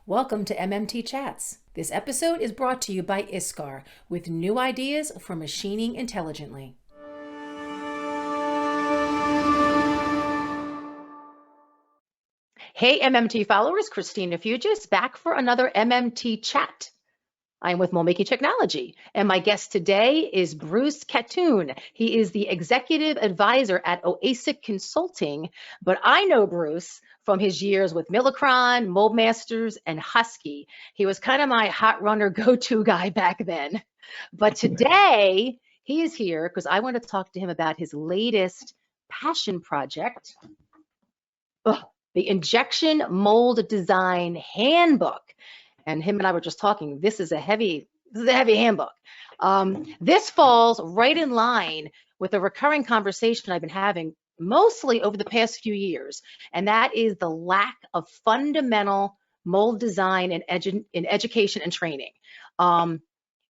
Welcome to MMT Chats. This episode is brought to you by ISCAR with new ideas for machining intelligently. Hey MMT followers, Christina Fuges back for another MMT Chat. I'm with MoldMaking Technology, and my guest today is Bruce Cateon. He is the executive advisor at OASIC Consulting, but I know Bruce from his years with Millicron, Moldmasters, and Husky. He was kind of my hot runner go-to guy back then. But today, he is here because I want to talk to him about his latest passion project, the Injection Mold Design Handbook. And him and I were just talking, this is a heavy handbook. This falls right in line with a recurring conversation I've been having mostly over the past few years, and that is the lack of fundamental mold design in education and training.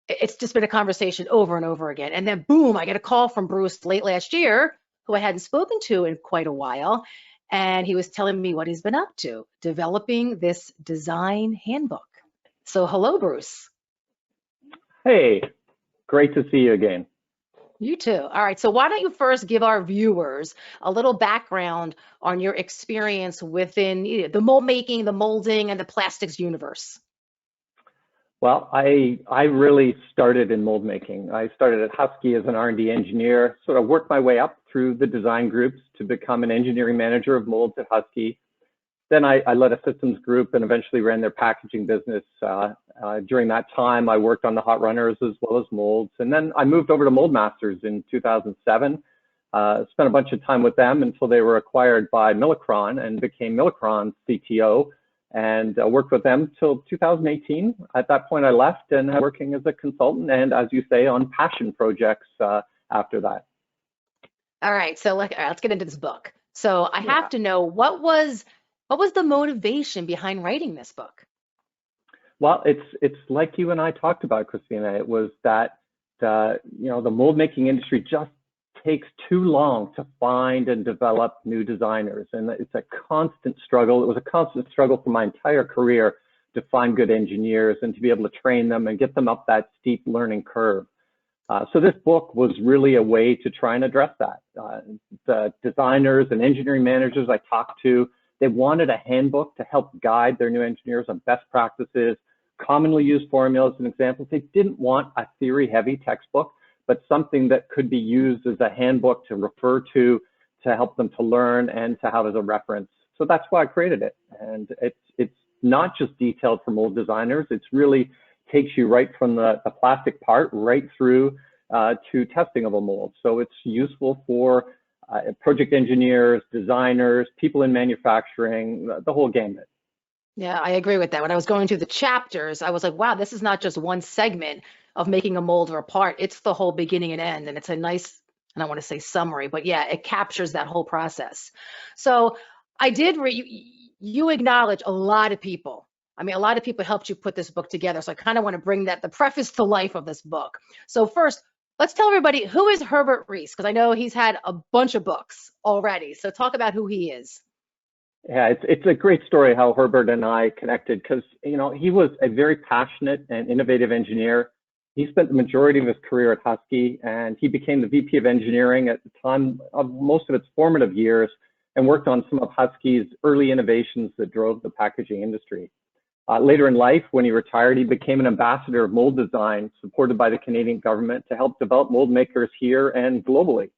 It's just been a conversation over and over again. And then boom, I get a call from Bruce late last year, who I hadn't spoken to in quite a while. And he was telling me what he's been up to, developing this design handbook. So hello, Bruce. Hey, great to see you again. You too. All right, so why don't you first give our viewers a little background on your experience within the mold making, the molding, and the plastics universe? Well, I really started in mold making. I started at Husky as an R&D engineer, sort of worked my way up through the design groups to become an engineering manager of molds at Husky. Then I led a systems group and eventually ran their packaging business. During that time, I worked on the hot runners as well as molds. And then I moved over to Moldmasters in 2007, spent a bunch of time with them until they were acquired by Millicron and became Millicron's CTO, and worked with them till 2018. At that point, I left and I'm working as a consultant and, as you say, on passion projects after that. All right, so let's get into this book. So I have to know, what was the motivation behind writing this book? Well, it's like you and I talked about, Christina. It was that the mold making industry just takes too long to find and develop new designers, and it's a constant struggle. It was a constant struggle for my entire career to find good engineers and to be able to train them and get them up that steep learning curve. So this book was really a way to try and address that. The designers and engineering managers I talked to, they wanted a handbook to help guide their new engineers on best practices, commonly used formulas and examples. They didn't want a theory-heavy textbook, but something that could be used as a handbook to refer to help them to learn and to have as a reference. So that's why I created it. And it's not just detailed for mold designers. It's really takes you right from the plastic part right through to testing of a mold. So it's useful for project engineers, designers, people in manufacturing, the whole gamut. Yeah, I agree with that. When I was going through the chapters, I was like, wow, this is not just one segment of making a mold or a part. It's the whole beginning and end. And it's a nice, I don't want to say summary, but yeah, it captures that whole process. So I did you acknowledge a lot of people. I mean, a lot of people helped you put this book together. So I kind of want to bring the preface to life of this book. So first, let's tell everybody, who is Herbert Reese? Because I know he's had a bunch of books already. So talk about who he is. Yeah, it's a great story how Herbert and I connected, because he was a very passionate and innovative engineer. He spent the majority of his career at Husky, and he became the VP of engineering at the time of most of its formative years and worked on some of Husky's early innovations that drove the packaging industry. Later in life, when he retired, he became an ambassador of mold design, supported by the Canadian government to help develop mold makers here and globally.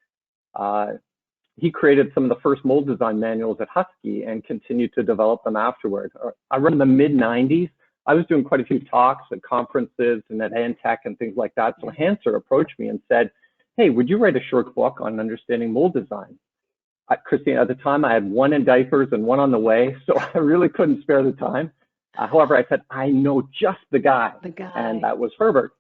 He created some of the first mold design manuals at Husky and continued to develop them afterward. Around the mid-90s, I was doing quite a few talks at conferences and at Antech and things like that. So Hanser approached me and said, hey, would you write a short book on understanding mold design? Christina, at the time, I had one in diapers and one on the way, so I really couldn't spare the time. However, I said, I know just the guy, and that was Herbert.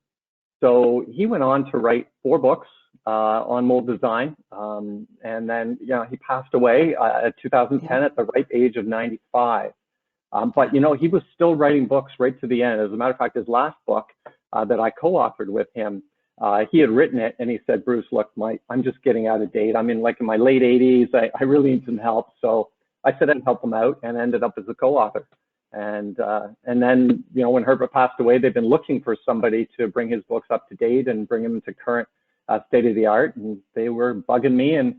So he went on to write 4 books on mold design, and then he passed away in 2010 at the ripe age of 95. But he was still writing books right to the end. As a matter of fact, his last book that I co-authored with him, he had written it, and he said, Bruce, look, I'm just getting out of date. I'm in my late 80s. I really need some help. So I said I'd help him out and ended up as a co-author. And then, you know, when Herbert passed away, they've been looking for somebody to bring his books up to date and bring them to current state of the art. And they were bugging me, and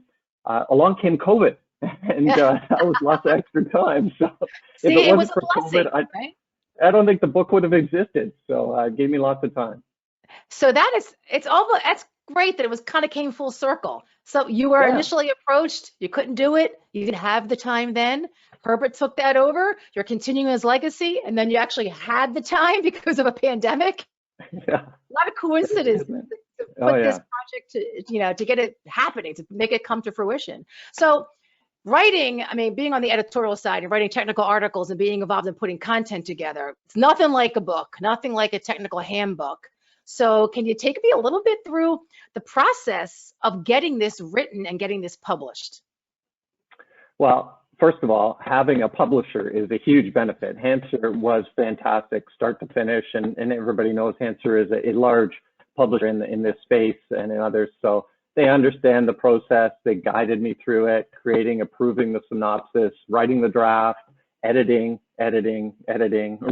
along came COVID, and that was lots of extra time. So See, if it was wasn't for blessing, COVID, right? I don't think the book would have existed. So it gave me lots of time. So that's great that it was kind of came full circle. So you were Yeah. initially approached, you couldn't do it, you didn't have the time then. Herbert took that over, you're continuing his legacy, and then you actually had the time because of a pandemic. Yeah. A lot of coincidences to put this project to, you know, to get it happening, to make it come to fruition. So writing, I mean, being on the editorial side and writing technical articles and being involved in putting content together, it's nothing like a book, nothing like a technical handbook. So can you take me a little bit through the process of getting this written and getting this published? Well, first of all, having a publisher is a huge benefit. Hansard was fantastic, start to finish, and everybody knows Hansard is a large publisher in this space and in others. So they understand the process. They guided me through it, creating, approving the synopsis, writing the draft, editing,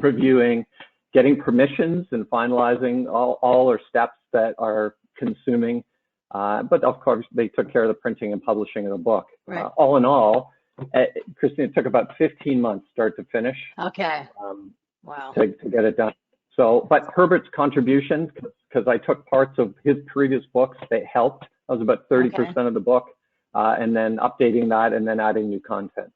reviewing, getting permissions and finalizing all our steps that are consuming. But of course, they took care of the printing and publishing of the book. Right. All in all, Christina, it took about 15 months start to finish. Okay. Wow. To get it done. So, but Herbert's contributions, because I took parts of his previous books, they helped. That was about 30% of the book, and then updating that and then adding new content.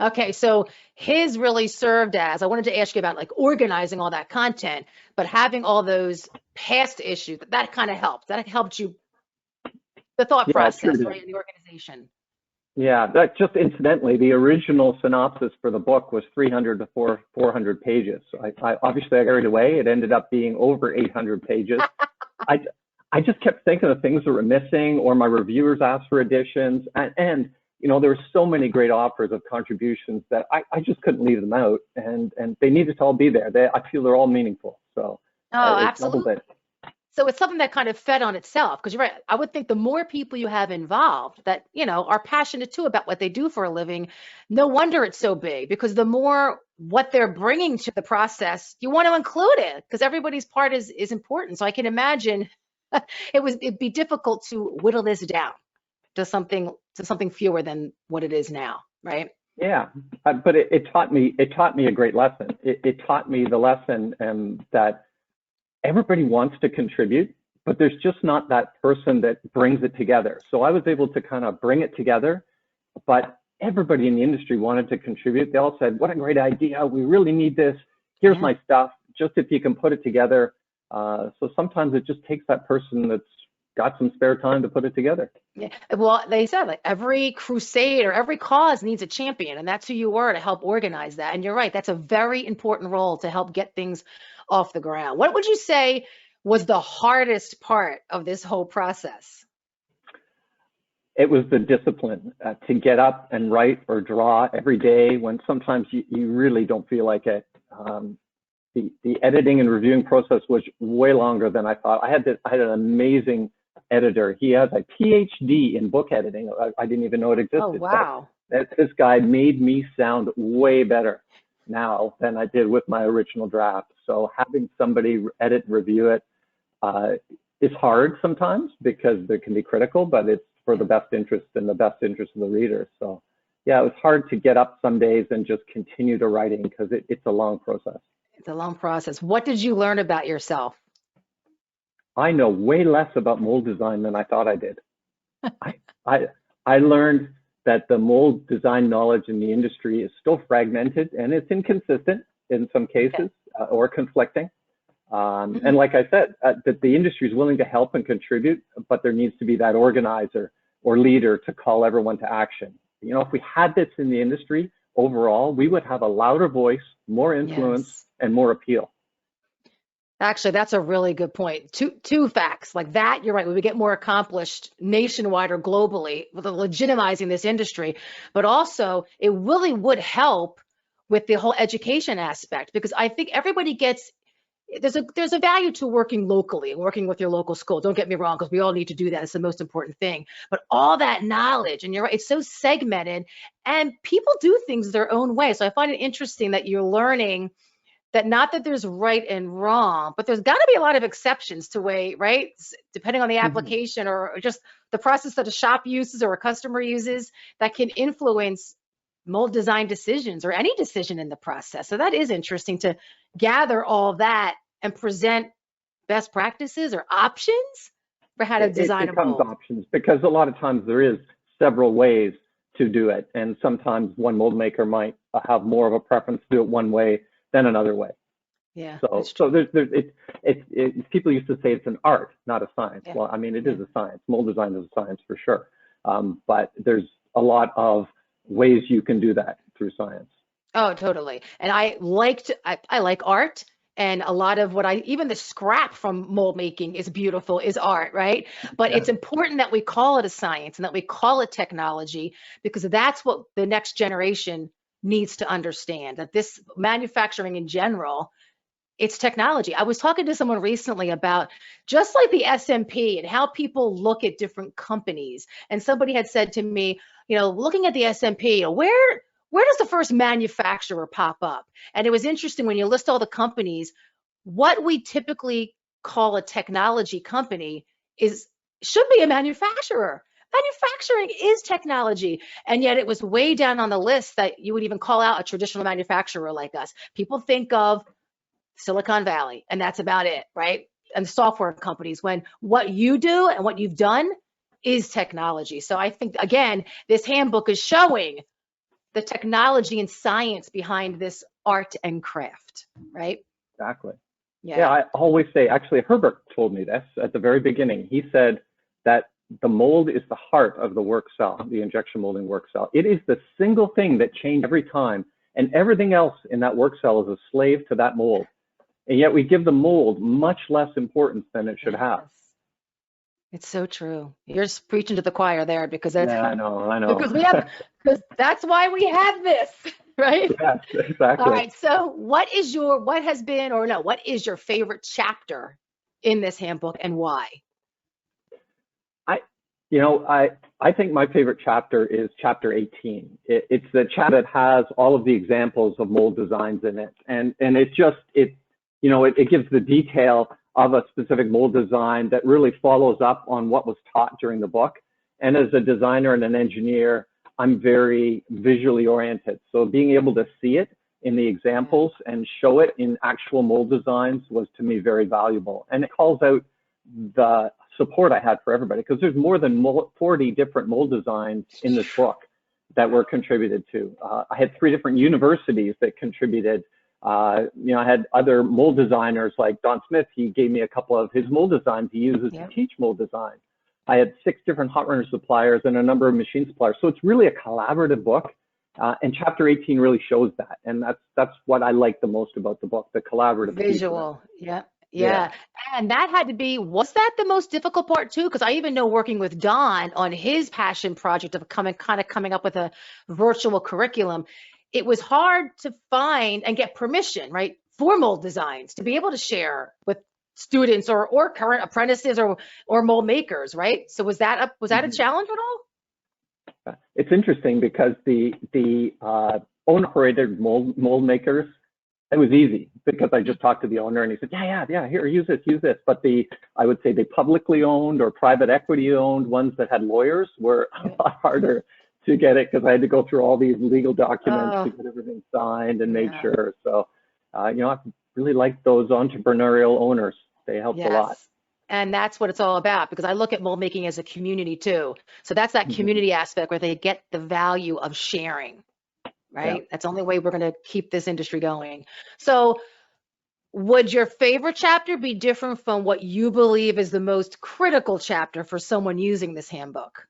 Okay, so his really served as, I wanted to ask you about like organizing all that content, but having all those past issues, that kind of helped. That helped you, the thought process, right, in the organization. Yeah, that just incidentally, the original synopsis for the book was 300 to 400 pages. So I obviously I carried away. It ended up being over 800 pages. I just kept thinking of things that were missing, or my reviewers asked for additions, and you know, there were so many great offers of contributions that I just couldn't leave them out, and they needed to all be there. I feel they're all meaningful. So absolutely. So it's something that kind of fed on itself, because you're right. I would think the more people you have involved that, you know, are passionate too about what they do for a living, no wonder it's so big, because the more what they're bringing to the process, you want to include it, because everybody's part is important. So I can imagine it'd be difficult to whittle this down to something fewer than what it is now, right? Yeah, but it taught me a great lesson. It taught me the lesson that everybody wants to contribute, but there's just not that person that brings it together. So I was able to kind of bring it together, but everybody in the industry wanted to contribute. They all said, what a great idea. We really need this. Here's my stuff, just if you can put it together. So sometimes it just takes that person that's got some spare time to put it together. Yeah, well, they said like every crusade or every cause needs a champion, and that's who you were to help organize that. And you're right, that's a very important role to help get things off the ground. What would you say was the hardest part of this whole process? It was the discipline to get up and write or draw every day when sometimes you really don't feel like it. The editing and reviewing process was way longer than I thought. I had an amazing editor. He has a PhD in book editing. I didn't even know it existed. Oh, wow. This guy made me sound way better now than I did with my original draft. So having somebody edit and review it is hard sometimes because they can be critical, but it's for the best interest and the best interest of the reader. So yeah, it was hard to get up some days and just continue to writing because it's a long process. It's a long process. What did you learn about yourself? I know way less about mold design than I thought I did. I learned that the mold design knowledge in the industry is still fragmented and it's inconsistent in some cases or conflicting. And like I said, that the industry is willing to help and contribute, but there needs to be that organizer or leader to call everyone to action. You know, if we had this in the industry overall, we would have a louder voice, more influence, and more appeal. Actually, that's a really good point. Two facts like that. You're right. We would get more accomplished nationwide or globally with legitimizing this industry, but also it really would help with the whole education aspect, because I think everybody gets there's a value to working locally, working with your local school. Don't get me wrong, because we all need to do that. It's the most important thing. But all that knowledge, and you're right, it's so segmented, and people do things their own way. So I find it interesting that you're learning that not that there's right and wrong, but there's got to be a lot of exceptions to way, right? Depending on the application or just the process that a shop uses or a customer uses that can influence mold design decisions or any decision in the process. So that is interesting to gather all that and present best practices or options for how to design a mold. Options, because a lot of times there is several ways to do it, and sometimes one mold maker might have more of a preference to do it one way than another way. Yeah. So people used to say it's an art, not a science. Yeah. Well, I mean, it is a science. Mold design is a science for sure, but there's a lot of ways you can do that through science. Oh, totally. And I like art, and a lot of even the scrap from mold making is beautiful, is art, right? But it's important that we call it a science and that we call it technology, because that's what the next generation needs to understand, that this manufacturing in general, it's technology. I was talking to someone recently about just like the S&P and how people look at different companies. And somebody had said to me, looking at the S&P, where does the first manufacturer pop up? And it was interesting when you list all the companies, what we typically call a technology company should be a manufacturer. Manufacturing is technology, and yet it was way down on the list that you would even call out a traditional manufacturer like us. People think of Silicon Valley, and that's about it, right? And software companies, when what you do and what you've done is technology. So I think, again, this handbook is showing the technology and science behind this art and craft, right? Exactly. Yeah, I always say, actually, Herbert told me this at the very beginning. He said that the mold is the heart of the work cell, the injection molding work cell. It is the single thing that changes every time, and everything else in that work cell is a slave to that mold. And yet we give the mold much less importance than it should have. It's so true. You're just preaching to the choir there, because that's I know. because that's why we have this, right? Yes, exactly. All right. So what is your favorite chapter in this handbook, and why? I think my favorite chapter is chapter 18. It's the chapter that has all of the examples of mold designs in it, and it gives the detail of a specific mold design that really follows up on what was taught during the book. And as a designer and an engineer, I'm very visually oriented. So being able to see it in the examples and show it in actual mold designs was, to me, very valuable. And it calls out the support I had for everybody, because there's more than 40 different mold designs in this book that were contributed to. I had 3 different universities that contributed. I had other mold designers like Don Smith. He gave me a couple of his mold designs he uses to teach mold design. I had 6 different hot runner suppliers and a number of machine suppliers. So it's really a collaborative book. And chapter 18 really shows that. And that's what I like the most about the book, the collaborative visual. Yeah. And that had to be, was that the most difficult part too? Because I even know, working with Don on his passion project of coming up with a virtual curriculum, it was hard to find and get permission, right, for mold designs to be able to share with students or current apprentices or mold makers, right? So was that a challenge at all? It's interesting because the owner-operated mold makers, it was easy because I just talked to the owner and he said, yeah, here, use this. But I would say the publicly owned or private equity owned ones that had lawyers were a lot harder to get it, because I had to go through all these legal documents to get everything signed and made sure. So, I really like those entrepreneurial owners. They helped a lot. And that's what it's all about, because I look at mold making as a community too. So that's that community aspect where they get the value of sharing, right? Yeah. That's the only way we're going to keep this industry going. So would your favorite chapter be different from what you believe is the most critical chapter for someone using this handbook?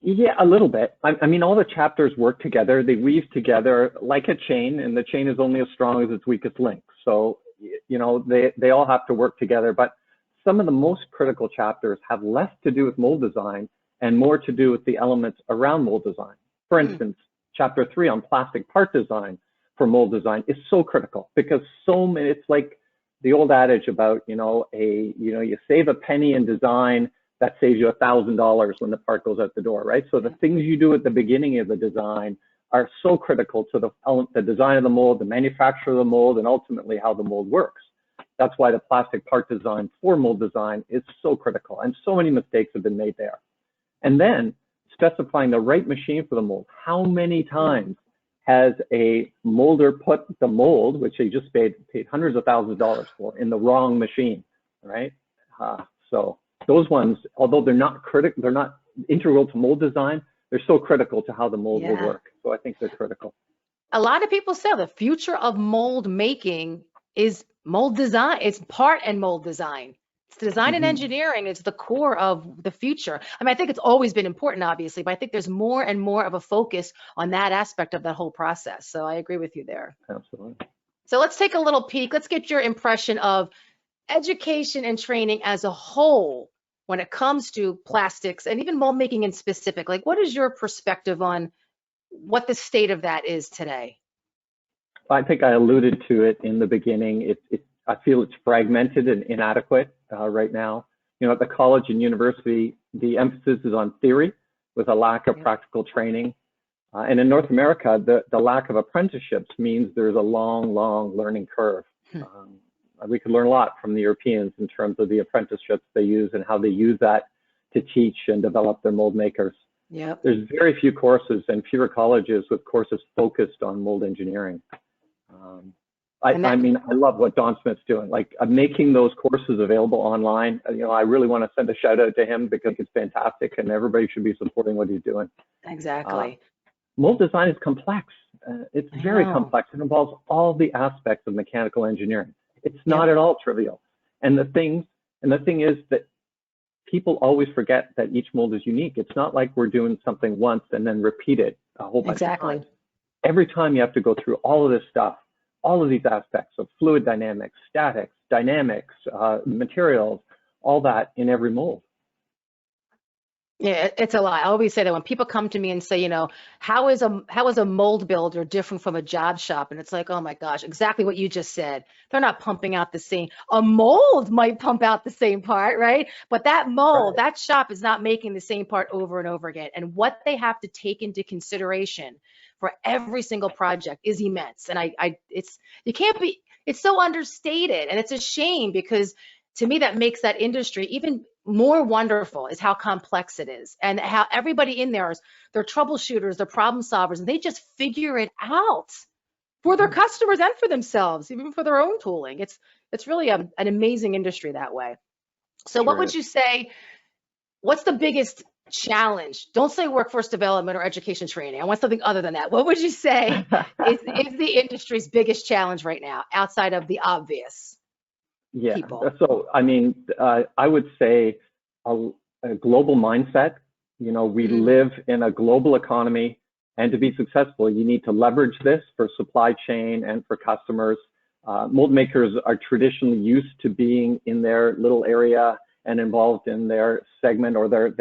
Yeah, a little bit. I mean, all the chapters work together. They weave together like a chain, and the chain is only as strong as its weakest link. So, they all have to work together. But some of the most critical chapters have less to do with mold design and more to do with the elements around mold design. For instance, chapter 3 on plastic part design for mold design is so critical, because so many, it's like the old adage about, you save a penny in design, that saves you $1,000 when the part goes out the door, right? So the things you do at the beginning of the design are so critical to the design of the mold, the manufacture of the mold, and ultimately how the mold works. That's why the plastic part design for mold design is so critical, and so many mistakes have been made there. And then specifying the right machine for the mold. How many times has a molder put the mold, which they just paid hundreds of thousands of dollars for, in the wrong machine, right? So those ones, although they're not integral to mold design, they're so critical to how the mold will work. So I think they're critical. A lot of people say the future of mold making is mold design. It's part and mold design. It's design and engineering. It's the core of the future. I mean, I think it's always been important, obviously, but I think there's more and more of a focus on that aspect of that whole process. So I agree with you there. Absolutely. So let's take a little peek. Let's get your impression of education and training as a whole when it comes to plastics and even mold making in specific. Like, what is your perspective on what the state of that is today? I think I alluded to it in the beginning. I feel it's fragmented and inadequate right now. At the college and university, the emphasis is on theory with a lack of practical training. And in North America, the lack of apprenticeships means there's a long, long learning curve. We could learn a lot from the Europeans in terms of the apprenticeships they use and how they use that to teach and develop their mold makers. There's very few courses and fewer colleges with courses focused on mold engineering. I mean, I love what Don Smith's doing, like making those courses available online. I really want to send a shout out to him because it's fantastic, and everybody should be supporting what he's doing. Exactly. Mold design is complex. It's very complex. It involves all the aspects of mechanical engineering. It's not at all trivial. And the thing is that people always forget that each mold is unique. It's not like we're doing something once and then repeat it a whole bunch of times. Every time you have to go through all of this stuff, all of these aspects of fluid dynamics, statics, dynamics, materials, all that in every mold. Yeah, it's a lot. I always say that when people come to me and say, how is a mold builder different from a job shop? And it's like, oh my gosh, exactly what you just said. They're not pumping out the same. A mold might pump out the same part, right? But that mold, that shop is not making the same part over and over again. And what they have to take into consideration for every single project is immense. And it's so understated, and it's a shame, because to me, that makes that industry even more wonderful, is how complex it is, and how everybody in there they're troubleshooters, they're problem solvers, and they just figure it out for their customers and for themselves, even for their own tooling. It's really an amazing industry that way. So what would you say, what's the biggest challenge? Don't say workforce development or education training. I want something other than that. What would you say is the industry's biggest challenge right now, outside of the obvious? People. So I mean, I would say a global mindset. We live in a global economy, and to be successful, you need to leverage this for supply chain and for customers. Mold makers are traditionally used to being in their little area and involved in their segment or their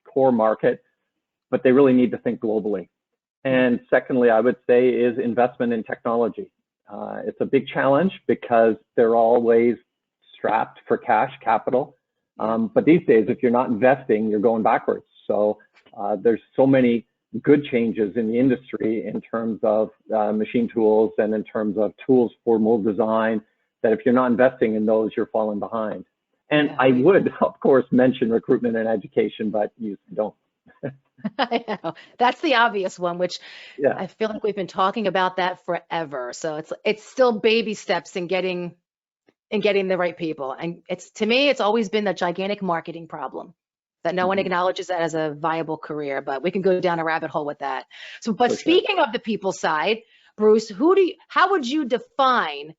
core market, but they really need to think globally. And secondly, I would say is investment in technology. It's a big challenge because they're always strapped for capital. But these days, if you're not investing, you're going backwards. So there's so many good changes in the industry in terms of machine tools and in terms of tools for mold design, that if you're not investing in those, you're falling behind. And I would, of course, mention recruitment and education, but you don't. I know. That's the obvious one, which I feel like we've been talking about that forever. So it's still baby steps in getting the right people. And to me, it's always been the gigantic marketing problem that no one acknowledges that as a viable career, but we can go down a rabbit hole with that. So, but speaking of the people side, Bruce, how would you define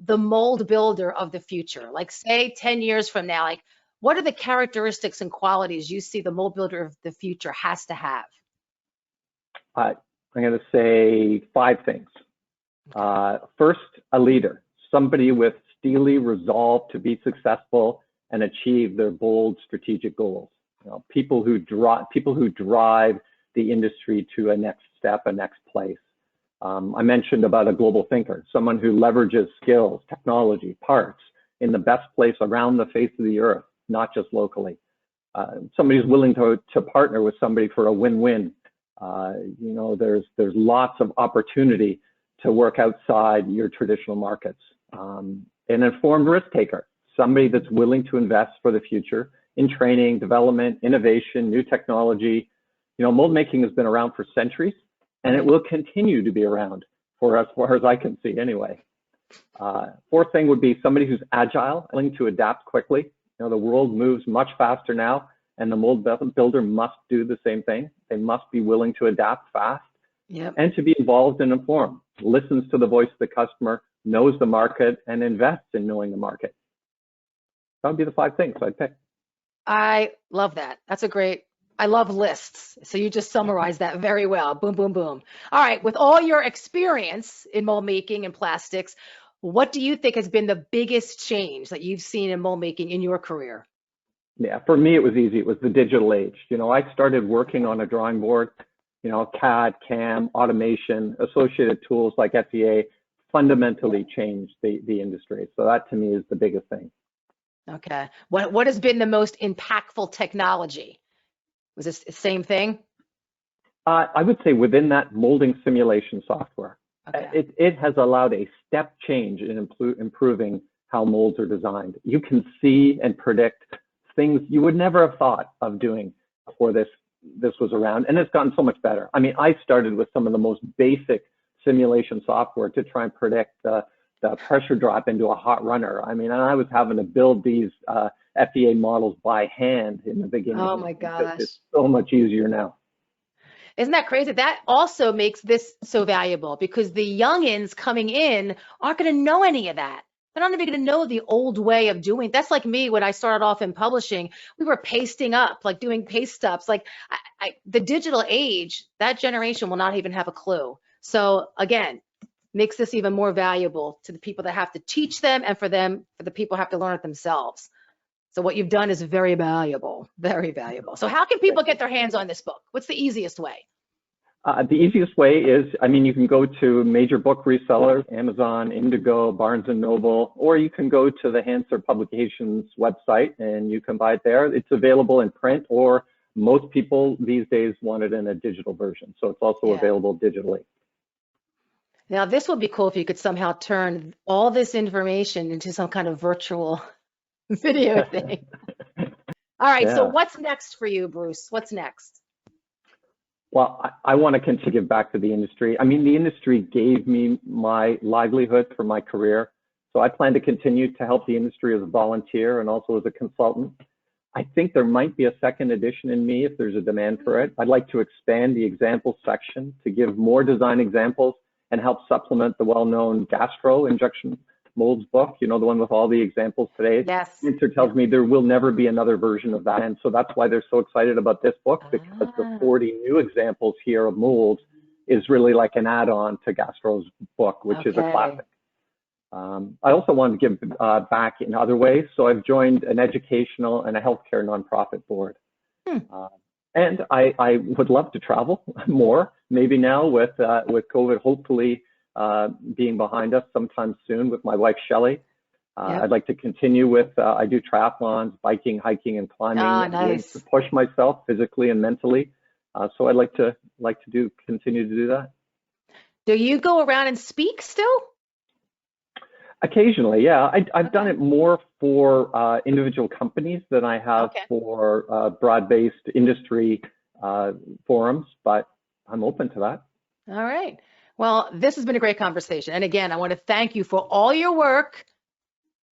the mold builder of the future? Like, say 10 years from now, like, what are the characteristics and qualities you see the mold builder of the future has to have? I'm going to say 5 things. First, a leader, somebody with steely resolve to be successful and achieve their bold strategic goals. People who drive the industry to a next step, a next place. I mentioned about a global thinker, someone who leverages skills, technology, parts in the best place around the face of the earth, not just locally. Somebody who's willing to partner with somebody for a win-win. You know, there's lots of opportunity to work outside your traditional markets. An informed risk taker, somebody that's willing to invest for the future in training, development, innovation, new technology. You know, mold making has been around for centuries, and it will continue to be around for as far as I can see anyway. Fourth thing would be somebody who's agile, willing to adapt quickly. You know, the world moves much faster now, and the mold builder must do the same thing. They must be willing to adapt fast. Yep. And to be involved and informed, listens to the voice of the customer, knows the market, and invests in knowing the market. That would be the 5 things I'd pick. I love that. That's a great, I love lists. So you just summarized that very well. Boom, boom, boom. All right. With all your experience in mold making and plastics, what do you think has been the biggest change that you've seen in mold making in your career? Yeah, for me, it was easy. It was the digital age. You know, I started working on a drawing board, you know, CAD, CAM, automation, associated tools like FEA fundamentally changed the industry. So that to me is the biggest thing. Okay. What has been the most impactful technology? Was this the same thing? I would say within that, molding simulation software. Okay. It has allowed a step change in improving how molds are designed. You can see and predict things you would never have thought of doing before this was around, and it's gotten so much better. I mean, I started with some of the most basic simulation software to try and predict the pressure drop into a hot runner. I mean, and I was having to build these FEA models by hand in the beginning. Oh my gosh. It's so much easier now. Isn't that crazy? That also makes this so valuable because the youngins coming in aren't going to know any of that. They're not even going to know the old way of doing. That's like me when I started off in publishing. We were pasting up, like doing paste ups. Like the digital age, that generation will not even have a clue. So again, makes this even more valuable to the people that have to teach them, and for the people who have to learn it themselves. So what you've done is very valuable, very valuable. So how can people get their hands on this book? What's the easiest way? The easiest way is, I mean, you can go to major book resellers, Amazon, Indigo, Barnes & Noble, or you can go to the Hansard Publications website and you can buy it there. It's available in print, or most people these days want it in a digital version. So it's also available digitally. Now, this would be cool if you could somehow turn all this information into some kind of virtual video thing. All right, so what's next for you, Bruce? What's next? Well, I want to continue to give back to the industry. I mean, the industry gave me my livelihood for my career. So I plan to continue to help the industry as a volunteer and also as a consultant. I think there might be a second edition in me if there's a demand for it. I'd like to expand the example section to give more design examples and help supplement the well-known gastro injection molds book, you know, the one with all the examples today. Yes. It tells me there will never be another version of that. And so that's why they're so excited about this book, because the 40 new examples here of molds is really like an add-on to Gastro's book, which is a classic. I also want to give back in other ways. So I've joined an educational and a healthcare nonprofit board. And I would love to travel more, maybe now with COVID, hopefully being behind us sometime soon with my wife, Shelley. I'd like to continue with, I do triathlons, biking, hiking, and climbing. Nice. To push myself physically and mentally. So I'd like to continue to do that. Do you go around and speak still? Occasionally, yeah. I've done it more for individual companies than I have for broad-based industry forums, but I'm open to that. All right. Well, this has been a great conversation. And again, I want to thank you for all your work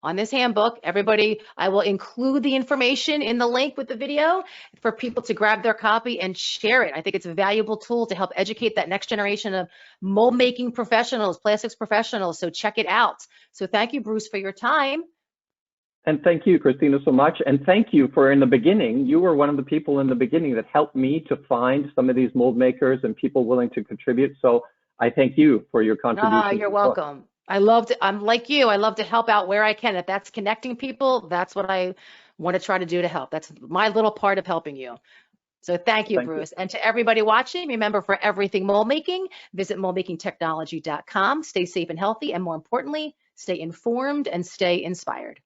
on this handbook. Everybody, I will include the information in the link with the video for people to grab their copy and share it. I think it's a valuable tool to help educate that next generation of mold making professionals, plastics professionals. So check it out. So thank you, Bruce, for your time. And thank you, Christina, so much. And thank you for, in the beginning, you were one of the people in the beginning that helped me to find some of these mold makers and people willing to contribute. So I thank you for your contribution. You're welcome. I'm like you. I love to help out where I can. If that's connecting people, that's what I want to try to do to help. That's my little part of helping you. So thank you, Thank you. Bruce. And to everybody watching, remember, for everything mold making, visit moldmakingtechnology.com. Stay safe and healthy, and more importantly, stay informed and stay inspired.